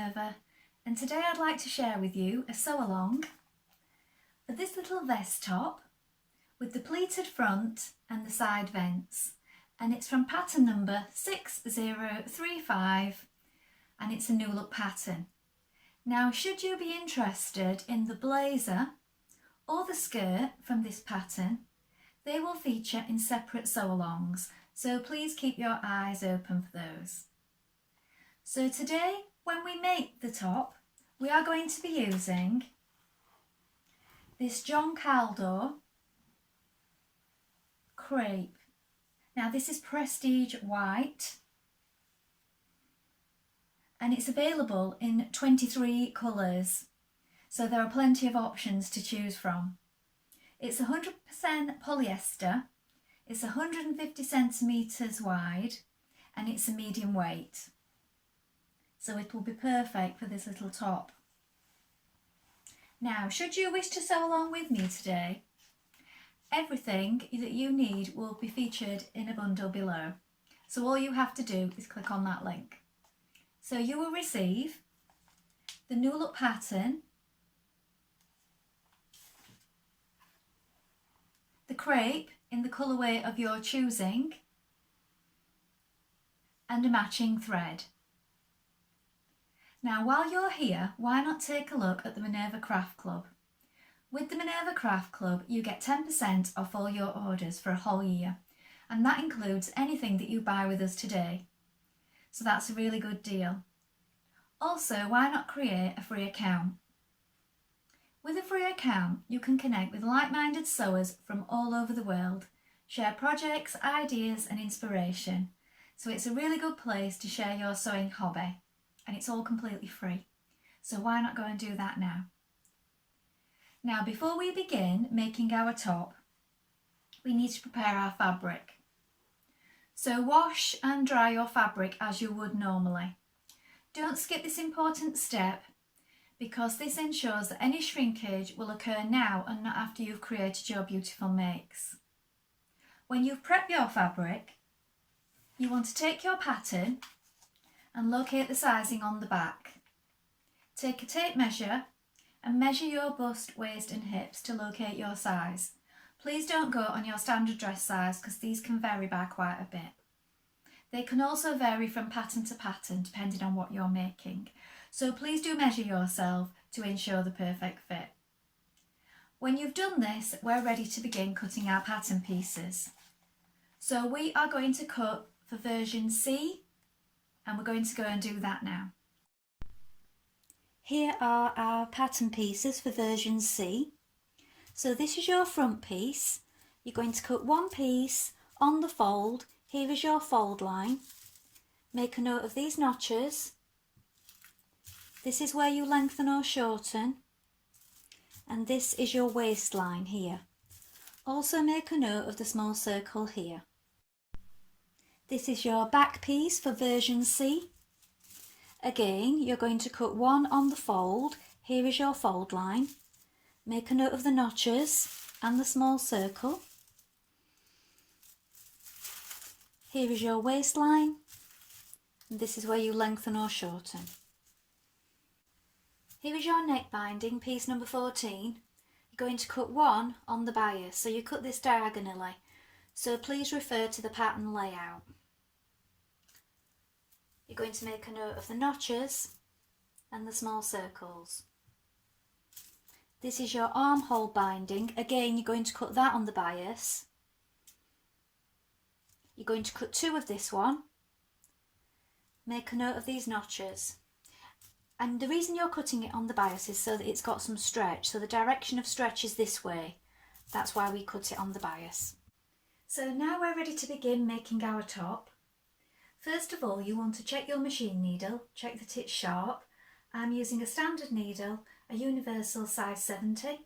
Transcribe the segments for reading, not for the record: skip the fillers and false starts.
Minerva, and today I'd like to share with you a sew along for this little vest top with the pleated front and the side vents, and it's from pattern number 6035 and it's a new look pattern. Now, should you be interested in the blazer or the skirt from this pattern, they will feature in separate sew-alongs, so please keep your eyes open for those. So today, when we make the top, we are going to be using this John Caldor Crepe. Now this is Prestige White and it's available in 23 colours, so there are plenty of options to choose from. It's 100% polyester, it's 150 centimetres wide and it's a medium weight. So it will be perfect for this little top. Now, should you wish to sew along with me today, everything that you need will be featured in a bundle below. So all you have to do is click on that link. So you will receive the new look pattern, the crepe in the colourway of your choosing, and a matching thread. Now, while you're here, why not take a look at the Minerva Craft Club? With the Minerva Craft Club, you get 10% off all your orders for a whole year, and that includes anything that you buy with us today. So that's a really good deal. Also, why not create a free account? With a free account, you can connect with like-minded sewers from all over the world, share projects, ideas and inspiration. So it's a really good place to share your sewing hobby. And it's all completely free. So why not go and do that now? Now, before we begin making our top, we need to prepare our fabric. So wash and dry your fabric as you would normally. Don't skip this important step because this ensures that any shrinkage will occur now and not after you've created your beautiful makes. When you've prepped your fabric, you want to take your pattern and locate the sizing on the back. Take a tape measure and measure your bust, waist and hips to locate your size. Please don't go on your standard dress size because these can vary by quite a bit. They can also vary from pattern to pattern depending on what you're making. So please do measure yourself to ensure the perfect fit. When you've done this, we're ready to begin cutting our pattern pieces. So we are going to cut for version C, and we're going to go and do that now. Here are our pattern pieces for version C. So this is your front piece. You're going to cut one piece on the fold. Here is your fold line. Make a note of these notches. This is where you lengthen or shorten. And this is your waistline here. Also make a note of the small circle here. This is your back piece for version C. Again, you're going to cut one on the fold. Here is your fold line. Make a note of the notches and the small circle. Here is your waistline. And this is where you lengthen or shorten. Here is your neck binding, piece number 14. You're going to cut one on the bias, so you cut this diagonally. So please refer to the pattern layout. You're going to make a note of the notches and the small circles. This is your armhole binding. Again, you're going to cut that on the bias. You're going to cut two of this one. Make a note of these notches. And the reason you're cutting it on the bias is so that it's got some stretch. So the direction of stretch is this way. That's why we cut it on the bias. So now we're ready to begin making our top. First of all, you want to check your machine needle, check that it's sharp. I'm using a standard needle, a universal size 70.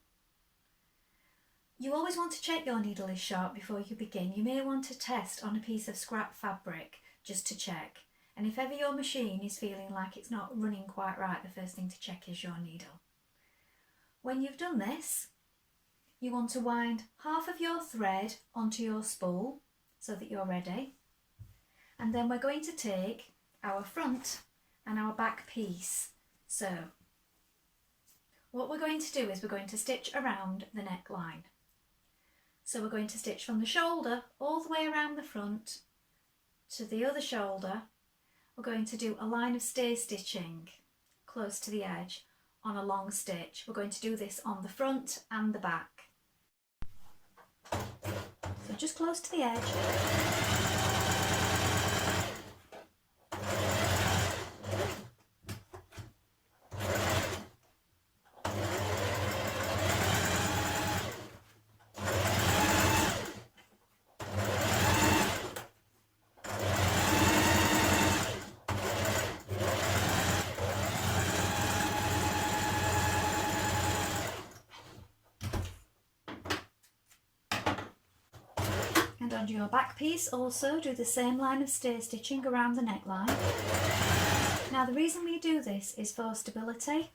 You always want to check your needle is sharp before you begin. You may want to test on a piece of scrap fabric just to check. And if ever your machine is feeling like it's not running quite right, the first thing to check is your needle. When you've done this, you want to wind half of your thread onto your spool so that you're ready. And then we're going to take our front and our back piece So what we're going to do is we're going to stitch around the neckline. So we're going to stitch from the shoulder all the way around the front to the other shoulder. We're going to do a line of stay stitching close to the edge on a long stitch. We're going to do this on the front and the back. So just close to the edge. And on your back piece also do the same line of stay stitching around the neckline. Now the reason we do this is for stability.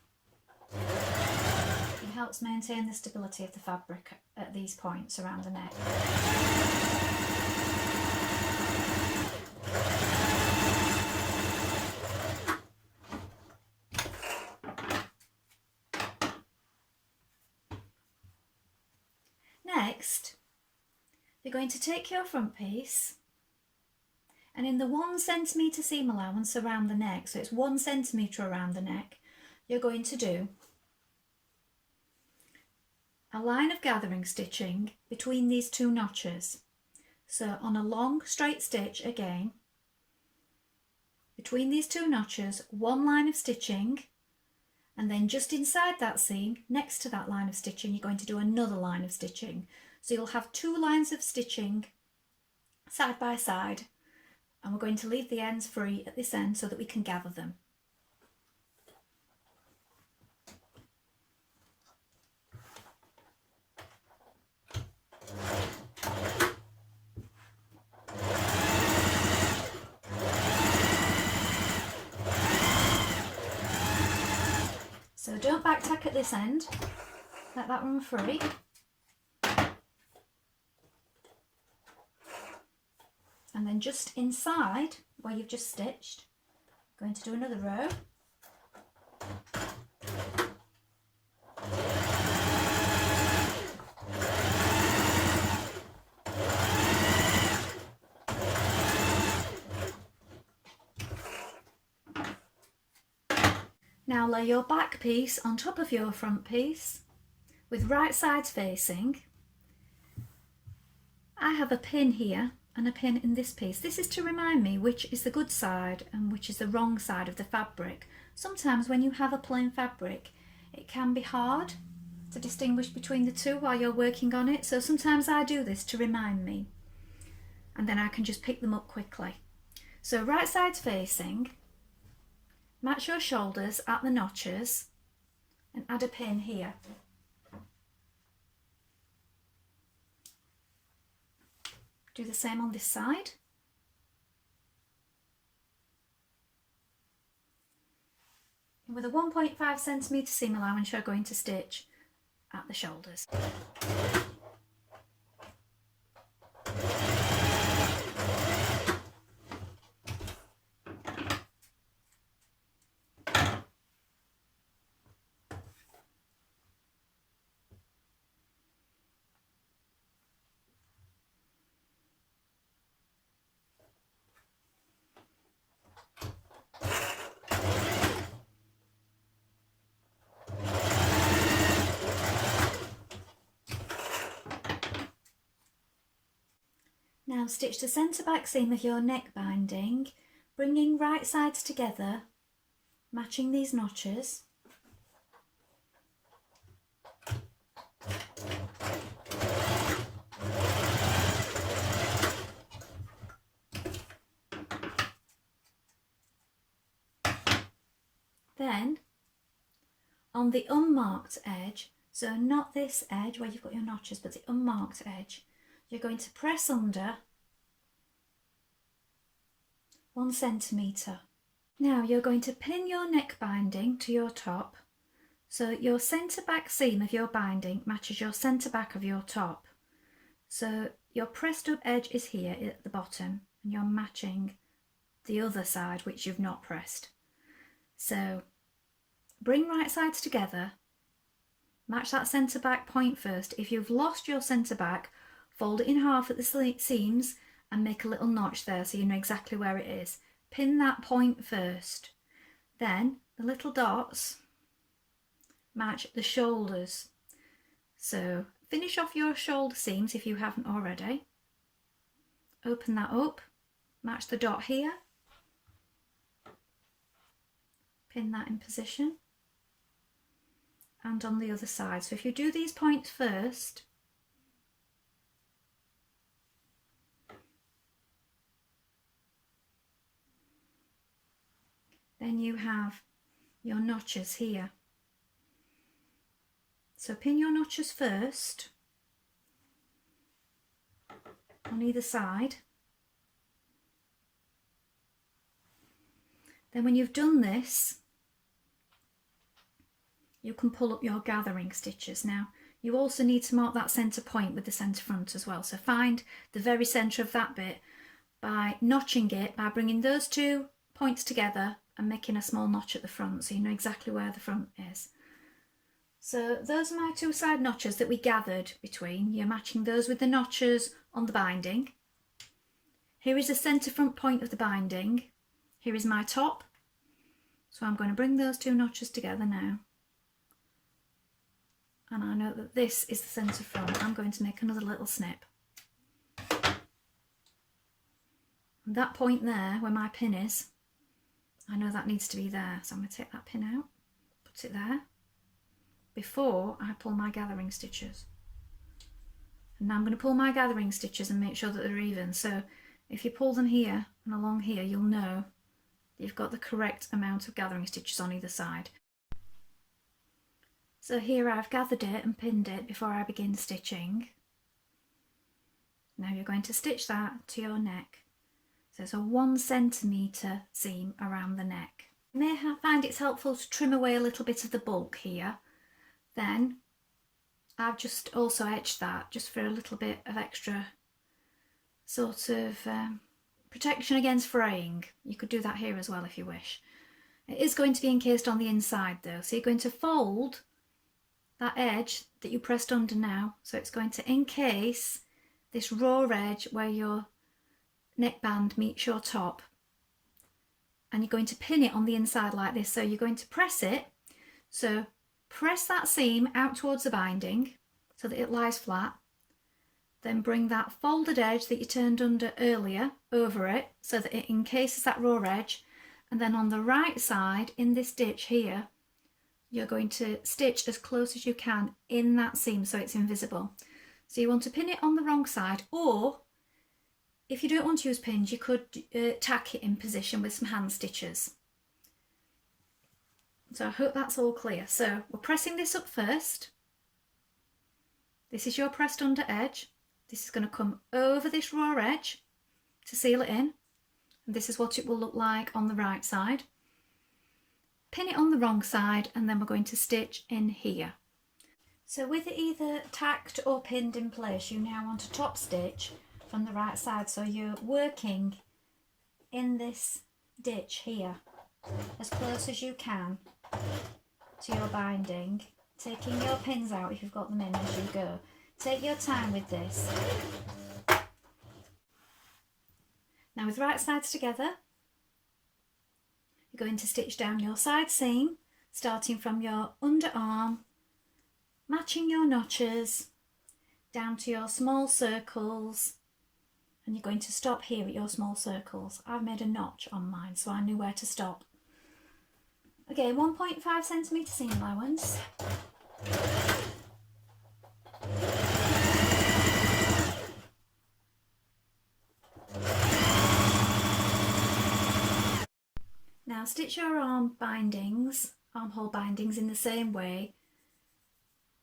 It helps maintain the stability of the fabric at these points around the neck. Next, you're going to take your front piece and in the 1 centimetre seam allowance around the neck, so it's 1 centimetre around the neck, you're going to do a line of gathering stitching between these 2 notches. So on a long straight stitch again, between these 2 notches, 1 line of stitching, and then just inside that seam, next to that line of stitching, you're going to do another line of stitching. So you'll have 2 lines of stitching side by side, and we're going to leave the ends free at this end so that we can gather them. So don't back tack at this end, let that run free. And then just inside where you've just stitched, I'm going to do another row. Now lay your back piece on top of your front piece with right sides facing. I have a pin here and a pin in this piece. This is to remind me which is the good side and which is the wrong side of the fabric. Sometimes when you have a plain fabric, it can be hard to distinguish between the two while you're working on it. So sometimes I do this to remind me, and then I can just pick them up quickly. So right sides facing, match your shoulders at the notches and add a pin here. Do the same on this side. And with a 1.5 centimetre seam allowance, you're going to stitch at the shoulders. Now stitch the centre back seam of your neck binding, bringing right sides together, matching these notches. Then on the unmarked edge, so not this edge where you've got your notches, but the unmarked edge, you're going to press under 1 centimetre. Now you're going to pin your neck binding to your top, so your centre back seam of your binding matches your centre back of your top. So your pressed up edge is here at the bottom, and you're matching the other side which you've not pressed. So bring right sides together, match that centre back point first. If you've lost your centre back, fold it in half at the seams and make a little notch there so you know exactly where it is. Pin that point first. Then the little dots match the shoulders. So finish off your shoulder seams if you haven't already. Open that up, match the dot here, pin that in position, and on the other side. So if you do these points first, then you have your notches here. So pin your notches first on either side. Then when you've done this, you can pull up your gathering stitches. Now you also need to mark that centre point with the centre front as well. So find the very centre of that bit by notching it, by bringing those two points together and making a small notch at the front so you know exactly where the front is. So those are my two side notches that we gathered between. You're matching those with the notches on the binding. Here is the centre front point of the binding. Here is my top. So I'm going to bring those two notches together now. And I know that this is the centre front. I'm going to make another little snip. And that point there where my pin is, I know that needs to be there. So I'm going to take that pin out, put it there, before I pull my gathering stitches. And now I'm going to pull my gathering stitches and make sure that they're even. So if you pull them here and along here, you'll know that you've got the correct amount of gathering stitches on either side. So here I've gathered it and pinned it before I begin stitching. Now you're going to stitch that to your neck. So it's a 1 centimetre seam around the neck. You may find it's helpful to trim away a little bit of the bulk here. Then I've just also etched that just for a little bit of extra sort of protection against fraying. You could do that here as well if you wish. It is going to be encased on the inside though, so you're going to fold that edge that you pressed under now, so it's going to encase this raw edge where your neckband meets your top, and you're going to pin it on the inside like this. So you're going to press it, so press that seam out towards the binding so that it lies flat, then bring that folded edge that you turned under earlier over it so that it encases that raw edge, and then on the right side in this stitch here you're going to stitch as close as you can in that seam so it's invisible. So you want to pin it on the wrong side, or if you don't want to use pins you could tack it in position with some hand stitches. So I hope that's all clear. So we're pressing this up first. This is your pressed under edge. This is going to come over this raw edge to seal it in. And this is what it will look like on the right side. Pin it on the wrong side and then we're going to stitch in here. So with it either tacked or pinned in place, you now want to top stitch from the right side. So you're working in this ditch here as close as you can to your binding, taking your pins out if you've got them in as you go. Take your time with this. Now with right sides together, you're going to stitch down your side seam, starting from your underarm, matching your notches down to your small circles, and you're going to stop here at your small circles. I've made a notch on mine so I knew where to stop. Again, 1.5 centimetre seam allowance. Now stitch your armhole bindings in the same way,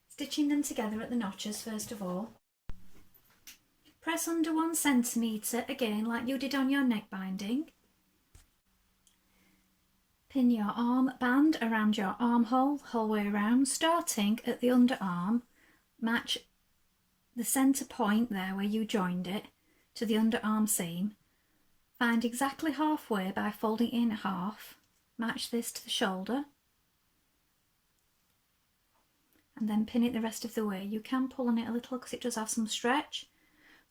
stitching them together at the notches first of all. Press under 1 centimetre again like you did on your neck binding. Pin your arm band around your armhole the whole way around, starting at the underarm. Match the centre point there where you joined it to the underarm seam. Find exactly halfway by folding it in half. Match this to the shoulder. and then pin it the rest of the way. You can pull on it a little because it does have some stretch.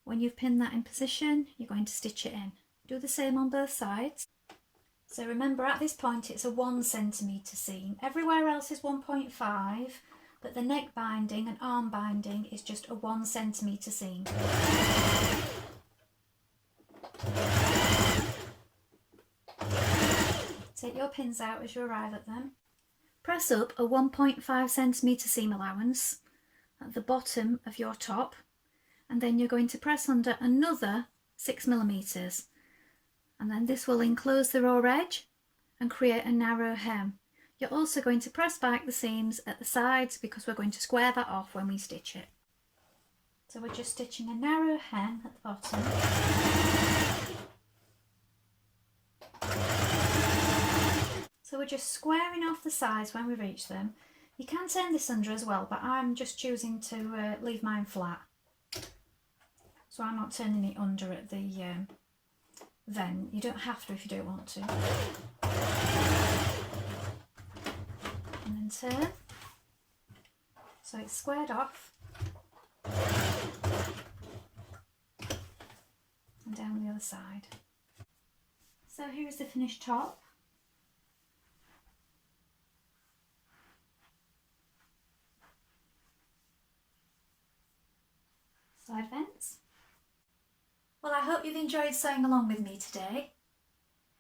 When you've pinned that in position, you're going to stitch it in. Do the same on both sides. So remember, at this point it's a 1 centimetre seam. Everywhere else is 1.5, but the neck binding and arm binding is just a 1 centimetre seam. Take your pins out as you arrive at them. Press up a 1.5 centimetre seam allowance at the bottom of your top, and then you're going to press under another 6 millimetres, and then this will enclose the raw edge and create a narrow hem. You're also going to press back the seams at the sides because we're going to square that off when we stitch it. So we're just stitching a narrow hem at the bottom. So we're just squaring off the sides when we reach them. You can turn this under as well, but I'm just choosing to leave mine flat. So I'm not turning it under at the vent. You don't have to if you don't want to. And then turn. So it's squared off. And down the other side. So here is the finished top. Side vents. Well, I hope you've enjoyed sewing along with me today.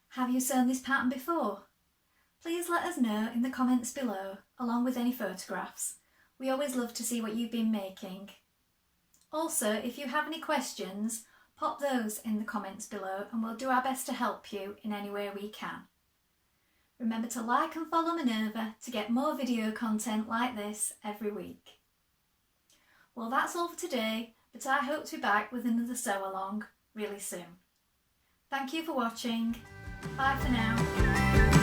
Have you sewn this pattern before? Please let us know in the comments below, along with any photographs. We always love to see what you've been making. Also, if you have any questions, pop those in the comments below and we'll do our best to help you in any way we can. Remember to like and follow Minerva to get more video content like this every week. Well, that's all for today, but I hope to be back with another sew along really soon. Thank you for watching. Bye for now.